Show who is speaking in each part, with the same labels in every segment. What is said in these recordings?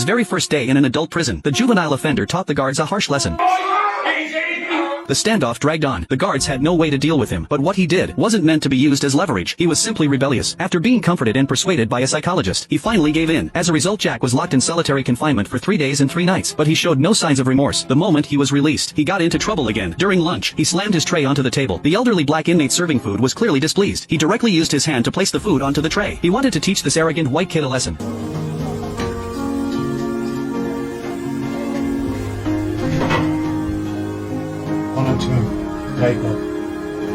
Speaker 1: Jack's very first day in an adult prison, the juvenile offender taught the guards a harsh lesson. The standoff dragged on. The guards had no way to deal with him, but what he did wasn't meant to be used as leverage. He was simply rebellious. After being comforted and persuaded by a psychologist, he finally gave in. As a result, Jack was locked in solitary confinement for 3 days and 3 nights, but he showed no signs of remorse. The moment he was released, he got into trouble again. During lunch, he slammed his tray onto the table. The elderly black inmate serving food was clearly displeased. He directly used his hand to place the food onto the tray. He wanted to teach this arrogant white kid a lesson.
Speaker 2: 102. Jacob.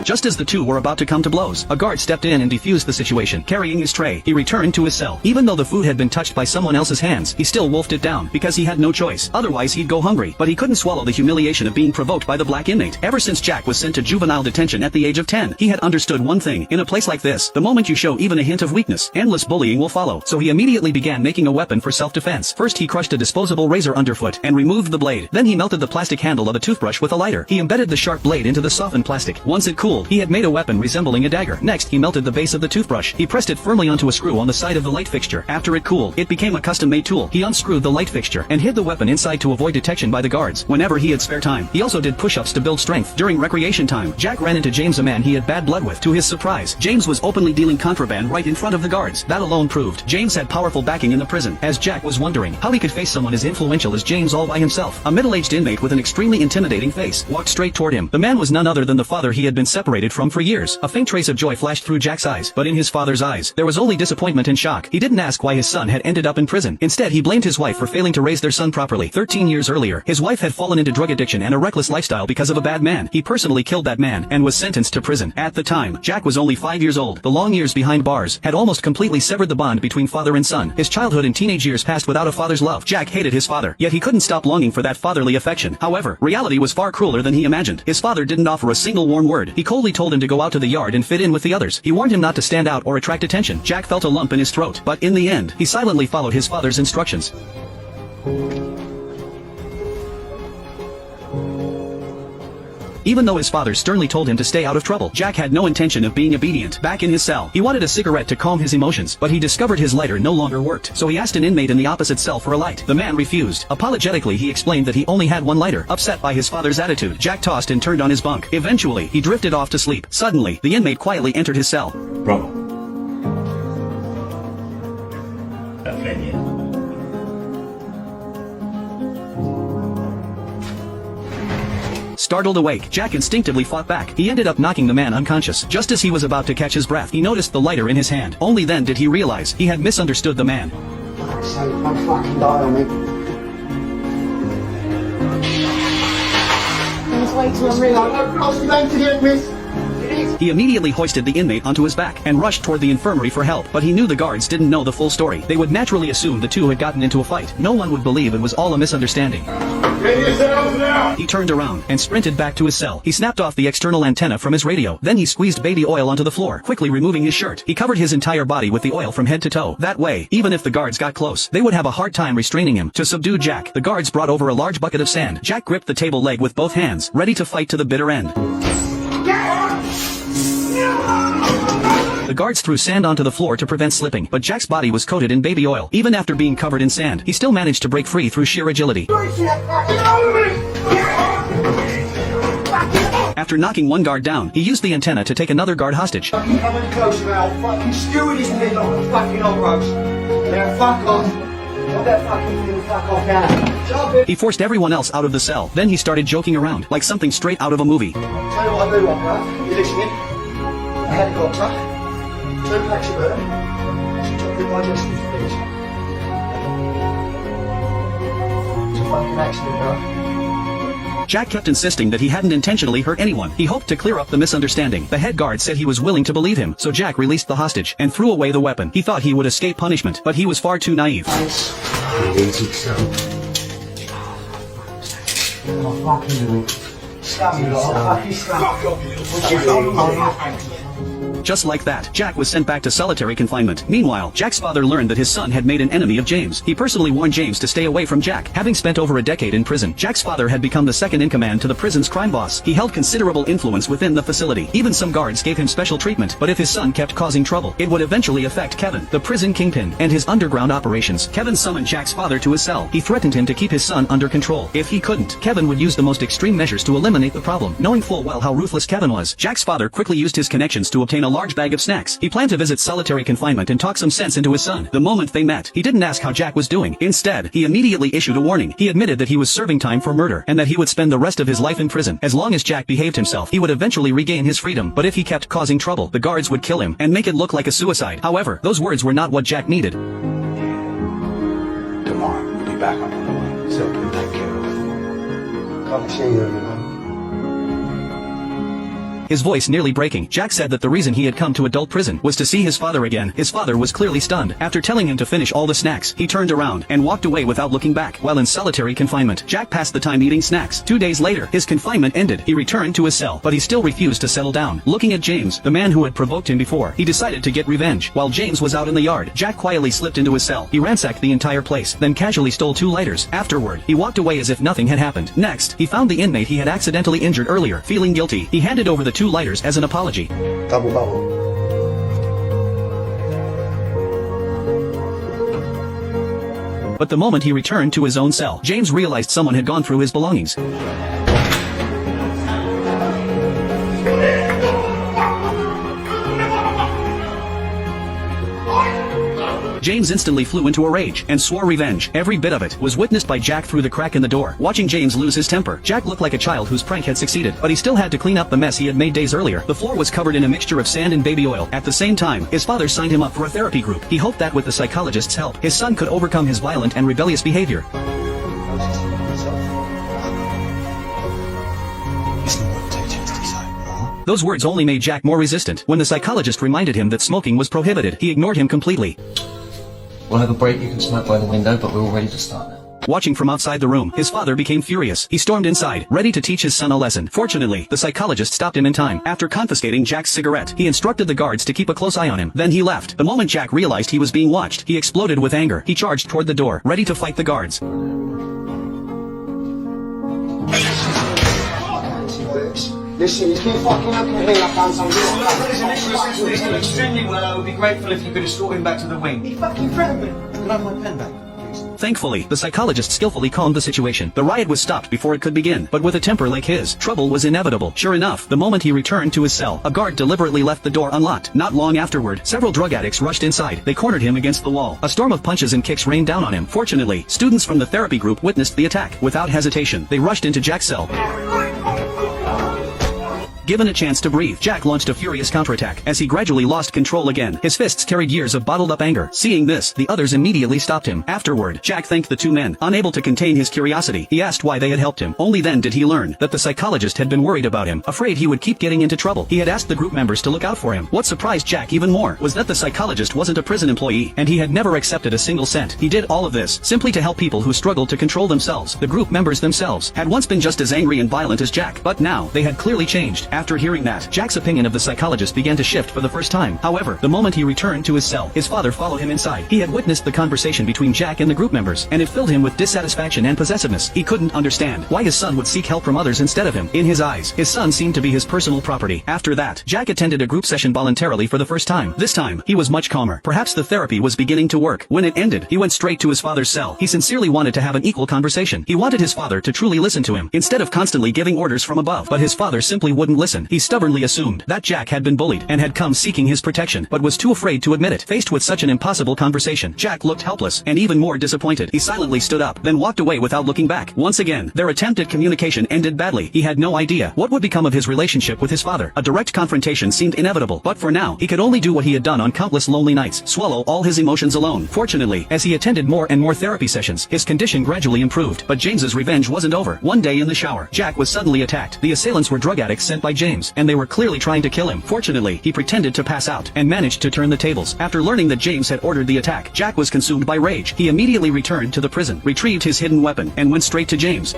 Speaker 1: Just as the two were about to come to blows, a guard stepped in and defused the situation. Carrying his tray, he returned to his cell. Even though the food had been touched by someone else's hands, he still wolfed it down, because he had no choice. Otherwise he'd go hungry. But he couldn't swallow the humiliation of being provoked by the black inmate. Ever since Jack was sent to juvenile detention at the age of 10, he had understood one thing. In a place like this, the moment you show even a hint of weakness, endless bullying will follow. So he immediately began making a weapon for self-defense. First he crushed a disposable razor underfoot and removed the blade. Then he melted the plastic handle of a toothbrush with a lighter. He embedded the sharp blade into the softened plastic. Once it cooled, he had made a weapon resembling a dagger. Next, he melted the base of the toothbrush. He pressed it firmly onto a screw on the side of the light fixture. After it cooled, it became a custom-made tool. He unscrewed the light fixture and hid the weapon inside to avoid detection by the guards. Whenever he had spare time, he also did push-ups to build strength. During recreation time, Jack ran into James, a man he had bad blood with. To his surprise, James was openly dealing contraband right in front of the guards. That alone proved James had powerful backing in the prison. As Jack was wondering how he could face someone as influential as James all by himself, a middle-aged inmate with an extremely intimidating face walked straight toward him. The man was none other than the father he had been separated from for years. A faint trace of joy flashed through Jack's eyes, but in his father's eyes, there was only disappointment and shock. He didn't ask why his son had ended up in prison. Instead, he blamed his wife for failing to raise their son properly. 13 years earlier, his wife had fallen into drug addiction and a reckless lifestyle because of a bad man. He personally killed that man and was sentenced to prison. At the time, Jack was only 5 years old. The long years behind bars had almost completely severed the bond between father and son. His childhood and teenage years passed without a father's love. Jack hated his father, yet he couldn't stop longing for that fatherly affection. However, reality was far crueler than he imagined. His father didn't offer a single warm word. He coldly told him to go out to the yard and fit in with the others. He warned him not to stand out or attract attention. Jack felt a lump in his throat, but in the end, he silently followed his father's instructions. Even though his father sternly told him to stay out of trouble, Jack had no intention of being obedient. Back in his cell, he wanted a cigarette to calm his emotions, but he discovered his lighter no longer worked, so he asked an inmate in the opposite cell for a light. The man refused. Apologetically, he explained that he only had one lighter. Upset by his father's attitude, Jack tossed and turned on his bunk. Eventually, he drifted off to sleep. Suddenly, the inmate quietly entered his cell.
Speaker 2: Bro.
Speaker 1: Startled awake, Jack instinctively fought back. He ended up knocking the man unconscious. Just as he was about to catch his breath, he noticed the lighter in his hand. Only then did he realize he had misunderstood the man.
Speaker 3: Fuck's sake, don't fucking die on me. Let's wait till I'm real. I'll be late to the end, miss.
Speaker 1: He immediately hoisted the inmate onto his back and rushed toward the infirmary for help, but he knew the guards didn't know the full story. They would naturally assume the two had gotten into a fight. No one would believe it was all a misunderstanding.
Speaker 2: Get yourselves now!
Speaker 1: He turned around and sprinted back to his cell. He snapped off the external antenna from his radio. Then he squeezed baby oil onto the floor, quickly removing his shirt. He covered his entire body with the oil from head to toe. That way, even if the guards got close, they would have a hard time restraining him. To subdue Jack, the guards brought over a large bucket of sand. Jack gripped the table leg with both hands, ready to fight to the bitter end. The guards threw sand onto the floor to prevent slipping, but Jack's body was coated in baby oil. Even after being covered in sand, he still managed to break free through sheer agility. After knocking one guard down, he used the antenna to take another guard hostage.
Speaker 3: Fucking come any closer now, I'll fucking skewer this head like a fucking old roast. Now fuck off. Got that fucking thing, fuck off now.
Speaker 1: He forced everyone else out of the cell. Then he started joking around, like something straight out of a movie.
Speaker 3: Tell you what I do want, bruh. You listening? A helicopter. 2 packs of butter. Chocolate digestive pills. It's a fucking accident, bruh.
Speaker 1: Jack kept insisting that he hadn't intentionally hurt anyone. He hoped to clear up the misunderstanding. The head guard said he was willing to believe him, so Jack released the hostage and threw away the weapon. He thought he would escape punishment, but he was far too naive.
Speaker 3: I'll fucking do it. Scum you lot, I'll fucking scum.
Speaker 1: Just like that, Jack was sent back to solitary confinement. Meanwhile, Jack's father learned that his son had made an enemy of James. He personally warned James to stay away from Jack. Having spent over a decade in prison, Jack's father had become the second-in-command to the prison's crime boss. He held considerable influence within the facility. Even some guards gave him special treatment, but if his son kept causing trouble, it would eventually affect Kevin, the prison kingpin, and his underground operations. Kevin summoned Jack's father to his cell. He threatened him to keep his son under control. If he couldn't, Kevin would use the most extreme measures to eliminate the problem. Knowing full well how ruthless Kevin was, Jack's father quickly used his connections to obtain a large bag of snacks. He planned to visit solitary confinement and talk some sense into his son. The moment they met, he didn't ask how Jack was doing. Instead, he immediately issued a warning. He admitted that he was serving time for murder, and that he would spend the rest of his life in prison. As long as Jack behaved himself, he would eventually regain his freedom. But if he kept causing trouble, the guards would kill him and make it look like a suicide. However, those words were not what Jack needed.
Speaker 3: Tomorrow, we'll be back up on the way, so please take care of it. Come see you, everyone.
Speaker 1: His voice nearly breaking, Jack said that the reason he had come to adult prison was to see his father again. His father was clearly stunned. After telling him to finish all the snacks, he turned around and walked away without looking back. While in solitary confinement, Jack passed the time eating snacks. 2 days later, his confinement ended. He returned to his cell, but he still refused to settle down. Looking at James, the man who had provoked him before, he decided to get revenge. While James was out in the yard, Jack quietly slipped into his cell. He ransacked the entire place, then casually stole 2 lighters. Afterward, he walked away as if nothing had happened. Next, he found the inmate he had accidentally injured earlier. Feeling guilty, he handed over the 2 lighters as an apology.
Speaker 3: Double bubble.
Speaker 1: But the moment he returned to his own cell, James realized someone had gone through his belongings. James instantly flew into a rage and swore revenge. Every bit of it was witnessed by Jack through the crack in the door. Watching James lose his temper, Jack looked like a child whose prank had succeeded, but he still had to clean up the mess he had made days earlier. The floor was covered in a mixture of sand and baby oil. At the same time, his father signed him up for a therapy group. He hoped that with the psychologist's help, his son could overcome his violent and rebellious behavior. Those words only made Jack more resistant. When the psychologist reminded him that smoking was prohibited, he ignored him completely.
Speaker 4: We'll have a break, you can smoke by the window, but we're all ready to start now.
Speaker 1: Watching from outside the room, his father became furious. He stormed inside, ready to teach his son a lesson. Fortunately, the psychologist stopped him in time. After confiscating Jack's cigarette, he instructed the guards to keep a close eye on him. Then he left. The moment Jack realized he was being watched, he exploded with anger. He charged toward the door, ready to fight the guards.
Speaker 3: Listen, it's been fucking up in here. I found some
Speaker 5: Listen, extremely well. I would be grateful if you could escort him back to the wing.
Speaker 3: He fucking threatened me. Can I have my pen back, please?
Speaker 1: Thankfully, the psychologist skillfully calmed the situation. The riot was stopped before it could begin, but with a temper like his, trouble was inevitable. Sure enough, the moment he returned to his cell, a guard deliberately left the door unlocked. Not long afterward, several drug addicts rushed inside. They cornered him against the wall. A storm of punches and kicks rained down on him. Fortunately, students from the therapy group witnessed the attack. Without hesitation, they rushed into Jack's cell. Given a chance to breathe, Jack launched a furious counterattack. As he gradually lost control again, his fists carried years of bottled-up anger. Seeing this, the others immediately stopped him. Afterward, Jack thanked the 2 men. Unable to contain his curiosity, he asked why they had helped him. Only then did he learn that the psychologist had been worried about him, afraid he would keep getting into trouble. He had asked the group members to look out for him. What surprised Jack even more was that the psychologist wasn't a prison employee, and he had never accepted a single cent. He did all of this simply to help people who struggled to control themselves. The group members themselves had once been just as angry and violent as Jack, but now they had clearly changed. After hearing that, Jack's opinion of the psychologist began to shift for the first time. However, the moment he returned to his cell, his father followed him inside. He had witnessed the conversation between Jack and the group members, and it filled him with dissatisfaction and possessiveness. He couldn't understand why his son would seek help from others instead of him. In his eyes, his son seemed to be his personal property. After that, Jack attended a group session voluntarily for the first time. This time, he was much calmer. Perhaps the therapy was beginning to work. When it ended, he went straight to his father's cell. He sincerely wanted to have an equal conversation. He wanted his father to truly listen to him, instead of constantly giving orders from above. But his father simply wouldn't listen. He stubbornly assumed that Jack had been bullied and had come seeking his protection, but was too afraid to admit it. Faced with such an impossible conversation, Jack looked helpless and even more disappointed. He silently stood up, then walked away without looking back. Once again, their attempt at communication ended badly. He had no idea what would become of his relationship with his father. A direct confrontation seemed inevitable, but for now, he could only do what he had done on countless lonely nights, swallow all his emotions alone. Fortunately, as he attended more and more therapy sessions, his condition gradually improved. But James's revenge wasn't over. One day in the shower, Jack was suddenly attacked. The assailants were drug addicts sent by James, and they were clearly trying to kill him. Fortunately, he pretended to pass out and managed to turn the tables. After learning that James had ordered the attack, Jack was consumed by rage. He immediately returned to the prison, retrieved his hidden weapon, and went straight to James.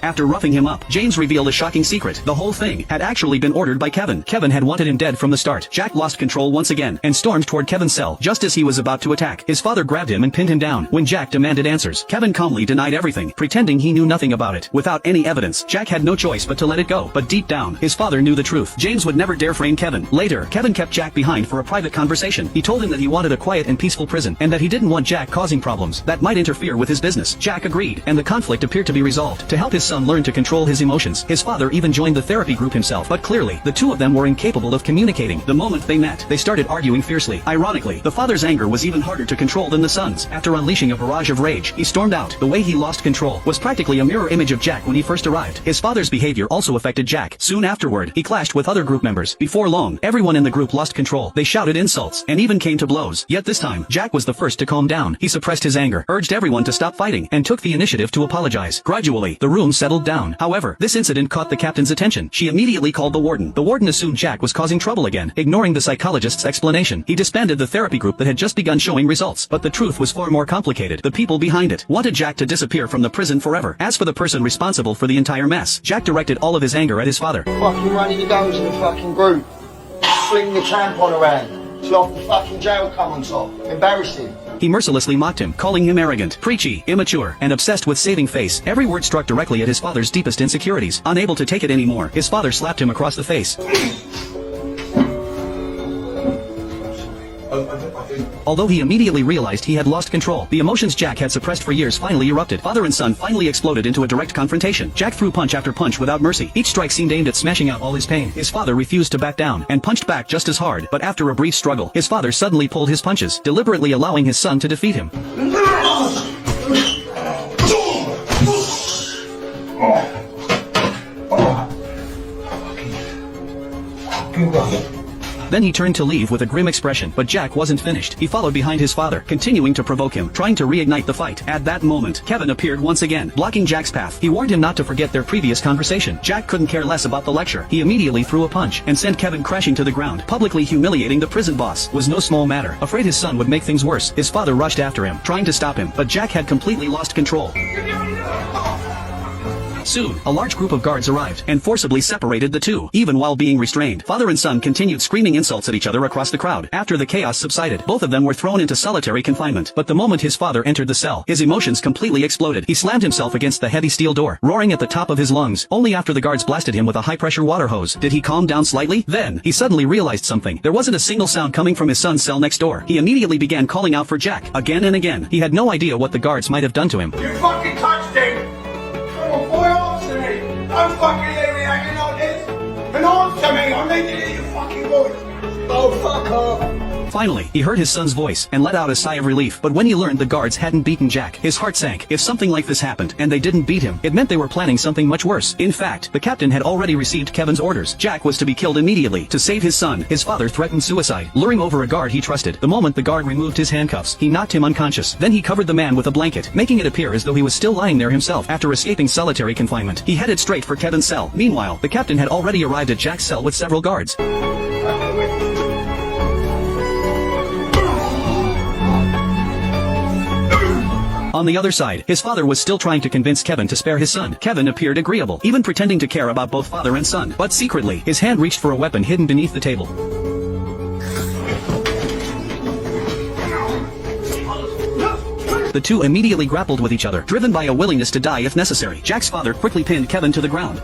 Speaker 1: After roughing him up, James revealed a shocking secret. The whole thing had actually been ordered by Kevin. Kevin had wanted him dead from the start. Jack lost control once again and stormed toward Kevin's cell just as he was about to attack. His father grabbed him and pinned him down. When Jack demanded answers, Kevin calmly denied everything, pretending he knew nothing about it. Without any evidence, Jack had no choice but to let it go. But deep down, his father knew the truth. James would never dare frame Kevin. Later, Kevin kept Jack behind for a private conversation. He told him that he wanted a quiet and peaceful prison, and that he didn't want Jack causing problems that might interfere with his business. Jack agreed, and the conflict appeared to be resolved. To help his son learn to control his emotions, his father even joined the therapy group himself. But clearly, the two of them were incapable of communicating. The moment they met, they started arguing fiercely. Ironically, the father's anger was even harder to control than the son's. After unleashing a barrage of rage, he stormed out. The way he lost control was practically a mirror image of Jack when he first arrived. His father's behavior also affected Jack. Soon afterward, he clashed with other group members. Before long, everyone in the group lost control. They shouted insults, and even came to blows. Yet this time, Jack was the first to calm down. He suppressed his anger, urged everyone to stop fighting, and took the initiative to apologize. Gradually, the room settled down. However, this incident caught the captain's attention. She immediately called the warden. The warden assumed Jack was causing trouble again. Ignoring the psychologist's explanation, he disbanded the therapy group that had just begun showing results. But the truth was far more complicated. The people behind it wanted Jack to disappear from the prison forever. As for the person responsible for the entire mess, Jack directed all of his anger at his father.
Speaker 3: Fucking running your guns in the fucking group. Fling the tampon around. So off the fucking jail come on top. Embarrassing.
Speaker 1: He mercilessly mocked him, calling him arrogant, preachy, immature, and obsessed with saving face. Every word struck directly at his father's deepest insecurities. Unable to take it anymore, his father slapped him across the face. Although he immediately realized he had lost control, the emotions Jack had suppressed for years finally erupted. Father and son finally exploded into a direct confrontation. Jack threw punch after punch without mercy. Each strike seemed aimed at smashing out all his pain. His father refused to back down, and punched back just as hard. But after a brief struggle, his father suddenly pulled his punches, deliberately allowing his son to defeat him. Then he turned to leave with a grim expression, but Jack wasn't finished. He followed behind his father, continuing to provoke him, trying to reignite the fight. At that moment, Kevin appeared once again, blocking Jack's path. He warned him not to forget their previous conversation. Jack couldn't care less about the lecture. He immediately threw a punch, and sent Kevin crashing to the ground. Publicly humiliating the prison boss was no small matter. Afraid his son would make things worse, his father rushed after him, trying to stop him, but Jack had completely lost control. Soon, a large group of guards arrived, and forcibly separated the two. Even while being restrained, father and son continued screaming insults at each other across the crowd. After the chaos subsided, both of them were thrown into solitary confinement. But the moment his father entered the cell, his emotions completely exploded. He slammed himself against the heavy steel door, roaring at the top of his lungs. Only after the guards blasted him with a high-pressure water hose did he calm down slightly. Then, he suddenly realized something. There wasn't a single sound coming from his son's cell next door. He immediately began calling out for Jack, again and again. He had no idea what the guards might have done to him.
Speaker 2: You fucking touched him! Come on, boy, answer me! Don't fucking leave me hanging like this! And answer me! I need to hear your fucking voice! Oh, fuck off!
Speaker 1: Finally, he heard his son's voice, and let out a sigh of relief. But when he learned the guards hadn't beaten Jack, his heart sank. If something like this happened, and they didn't beat him, it meant they were planning something much worse. In fact, the captain had already received Kevin's orders. Jack was to be killed immediately. To save his son, his father threatened suicide, luring over a guard he trusted. The moment the guard removed his handcuffs, he knocked him unconscious. Then he covered the man with a blanket, making it appear as though he was still lying there himself. After escaping solitary confinement, he headed straight for Kevin's cell. Meanwhile, the captain had already arrived at Jack's cell with several guards. On the other side, his father was still trying to convince Kevin to spare his son. Kevin appeared agreeable, even pretending to care about both father and son. But secretly, his hand reached for a weapon hidden beneath the table. The two immediately grappled with each other, driven by a willingness to die if necessary. Jack's father quickly pinned Kevin to the ground.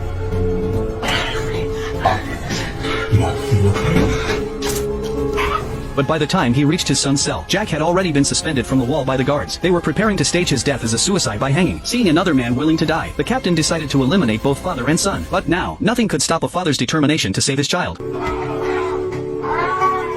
Speaker 1: But by the time he reached his son's cell, Jack had already been suspended from the wall by the guards. They were preparing to stage his death as a suicide by hanging. Seeing another man willing to die, the captain decided to eliminate both father and son. But now, nothing could stop a father's determination to save his child.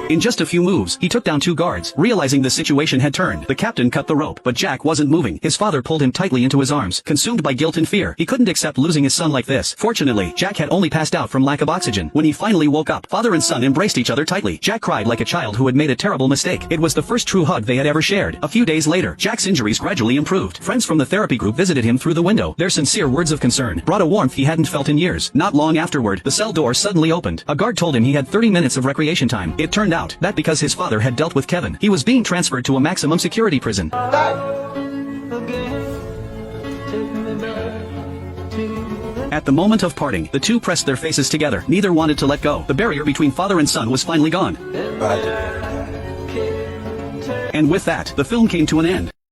Speaker 1: In just a few moves, he took down two guards. Realizing the situation had turned, the captain cut the rope, but Jack wasn't moving. His father pulled him tightly into his arms, consumed by guilt and fear. He couldn't accept losing his son like this. Fortunately, Jack had only passed out from lack of oxygen. When he finally woke up, father and son embraced each other tightly. Jack cried like a child who had made a terrible mistake. It was the first true hug they had ever shared. A few days later, Jack's injuries gradually improved. Friends from the therapy group visited him through the window. Their sincere words of concern brought a warmth he hadn't felt in years. Not long afterward, the cell door suddenly opened. A guard told him he had 30 minutes of recreation time. It turned out that because his father had dealt with Kevin, he was being transferred to a maximum security prison.
Speaker 6: Again, take me back to
Speaker 1: At the moment of parting, the two pressed their faces together. Neither wanted to let go. The barrier between father and son was finally gone. And with that, the film came to an end.